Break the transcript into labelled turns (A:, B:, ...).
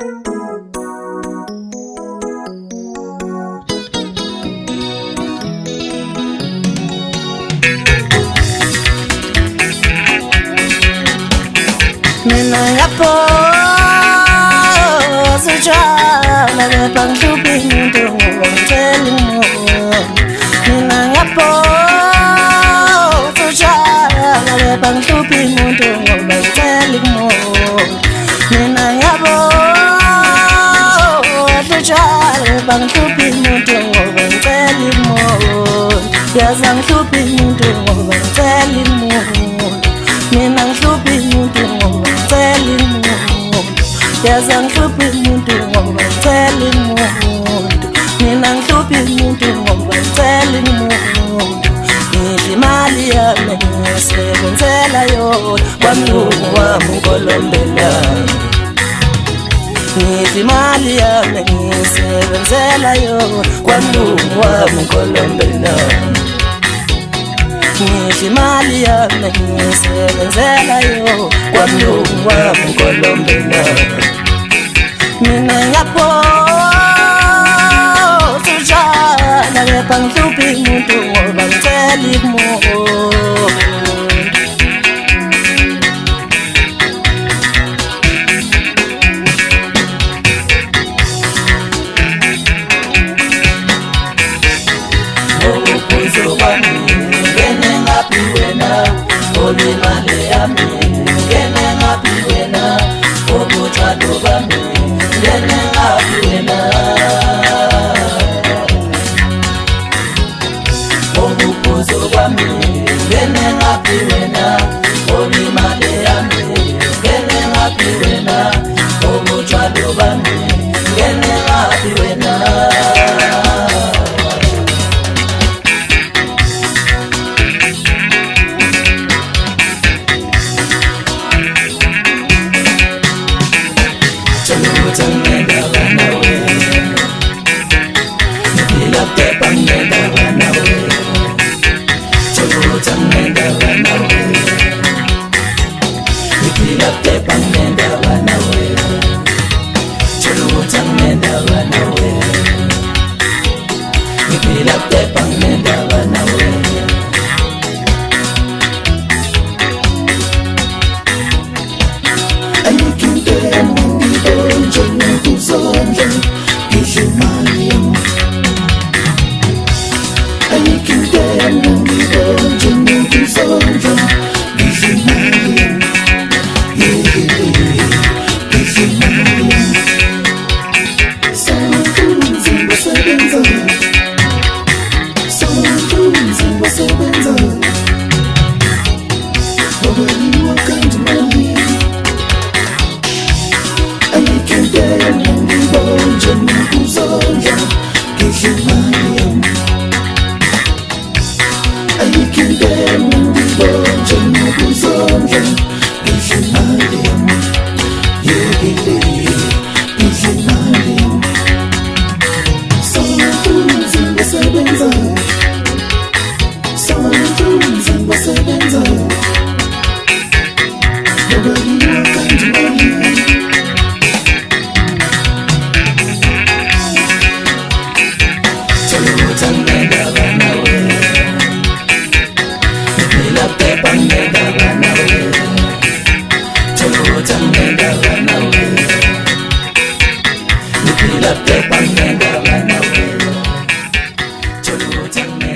A: Mina yaphosa utshwala kepha ngihluphe umuntu ngongitshela umoya. Mina yaphosa utshwala kepha ngihluphe umuntu ngongitshela umoya. Mina yaphosa utshwala kepha ngihluphe umuntu ngongitshela umoya. Yaza ngihluphe umuntu ngongitshela umoya. Mina ngihluphe umuntu ngongitshela umoya. Yaza ngihluphe umuntu ngongitshela umoya. Mina ngihluphe umuntu ngongitshela umoya. Ngidla imali yami ngisebenzela yona kwamlungu wami unkolombelayo. Ngidla imali yami ngisebenzela yona kwamlungu wami unkolombelayo. Ngidla imali yami ngisebenzela yona kwamlungu wami unkolombelayo. Mina ngiyaphosa utshwala kepha ngihluphe umuntu ngoba ngicela umoya. Ngokuphuzo kwami ngene ngaphi wena, olimali yami ngene ngaphi wena, obutshwalo bami ngene ngaphi wena. Ngokuphuzo kwami ngene ngaphi wena, olimali yami ngene ngaphi wena, obutshwalo bami ngene ngaphi wena.
B: Nipila pepa nenda wana we, cholo tanga.